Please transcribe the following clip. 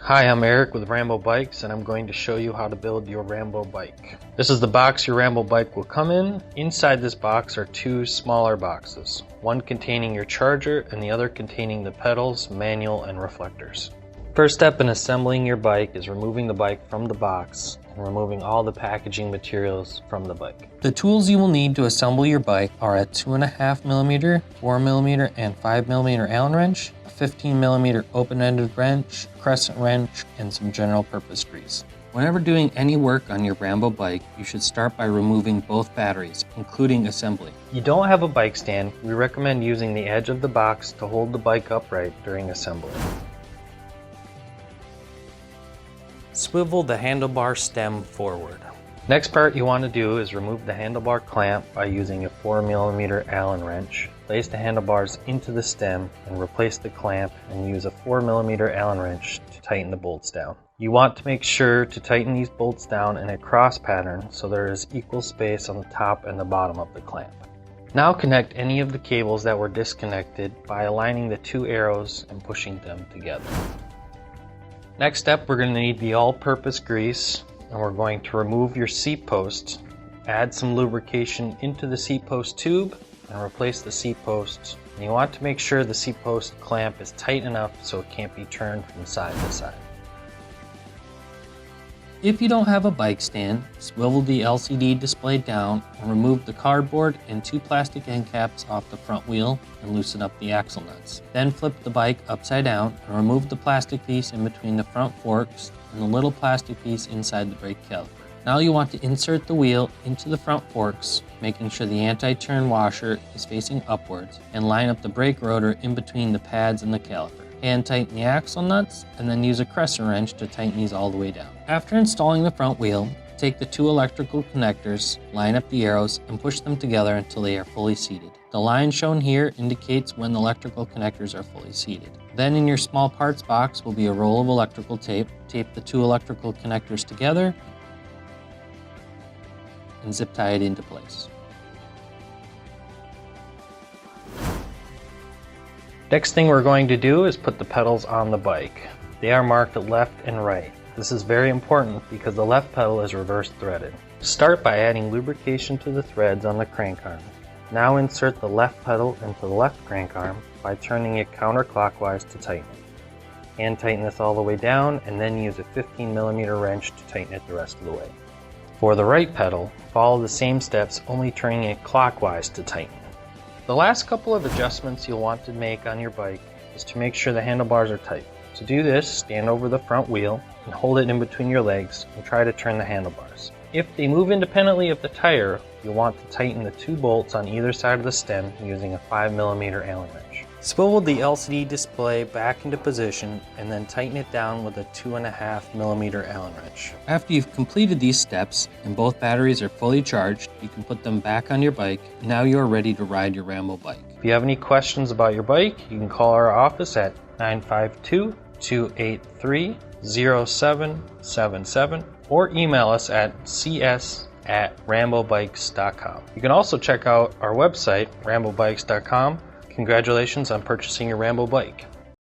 Hi, I'm Eric with Rambo Bikes, and I'm going to show you how to build your Rambo bike. This is the box your Rambo bike will come in. Inside this box are two smaller boxes, one containing your charger and the other containing the pedals, manual, and reflectors. First step in assembling your bike is removing the bike from the box and removing all the packaging materials from the bike. The tools you will need to assemble your bike are a 2.5mm, 4mm, and 5mm Allen wrench, a 15mm open-ended wrench, crescent wrench, and some general purpose grease. Whenever doing any work on your Rambo bike, you should start by removing both batteries, including assembly. If you don't have a bike stand, we recommend using the edge of the box to hold the bike upright during assembly. Swivel the handlebar stem forward. Next part you want to do is remove the handlebar clamp by using a 4mm Allen wrench. Place the handlebars into the stem and replace the clamp, and use a 4mm Allen wrench to tighten the bolts down. You want to make sure to tighten these bolts down in a cross pattern so there is equal space on the top and the bottom of the clamp. Now connect any of the cables that were disconnected by aligning the two arrows and pushing them together. Next step, we're going to need the all-purpose grease, and we're going to remove your seat post, add some lubrication into the seat post tube, and replace the seat post. And you want to make sure the seat post clamp is tight enough so it can't be turned from side to side. If you don't have a bike stand, swivel the LCD display down and remove the cardboard and two plastic end caps off the front wheel and loosen up the axle nuts. Then flip the bike upside down and remove the plastic piece in between the front forks and the little plastic piece inside the brake caliper. Now you want to insert the wheel into the front forks, making sure the anti-turn washer is facing upwards, and line up the brake rotor in between the pads and the caliper. Hand tighten the axle nuts, and then use a crescent wrench to tighten these all the way down. After installing the front wheel, take the two electrical connectors, line up the arrows, and push them together until they are fully seated. The line shown here indicates when the electrical connectors are fully seated. Then in your small parts box will be a roll of electrical tape. Tape the two electrical connectors together and zip tie it into place. Next thing we're going to do is put the pedals on the bike. They are marked left and right. This is very important because the left pedal is reverse threaded. Start by adding lubrication to the threads on the crank arm. Now insert the left pedal into the left crank arm by turning it counterclockwise to tighten it. Hand tighten this all the way down, and then use a 15mm wrench to tighten it the rest of the way. For the right pedal, follow the same steps, only turning it clockwise to tighten. The last couple of adjustments you'll want to make on your bike is to make sure the handlebars are tight. To do this, stand over the front wheel and hold it in between your legs and try to turn the handlebars. If they move independently of the tire, you'll want to tighten the two bolts on either side of the stem using a 5mm Allen wrench. Swivel the LCD display back into position and then tighten it down with a 2.5mm Allen wrench. After you've completed these steps and both batteries are fully charged, you can put them back on your bike. Now you're ready to ride your Rambo bike. If you have any questions about your bike, you can call our office at 952-283-0777 or email us at cs@rambobikes.com. You can also check out our website, rambobikes.com. Congratulations on purchasing your Rambo bike.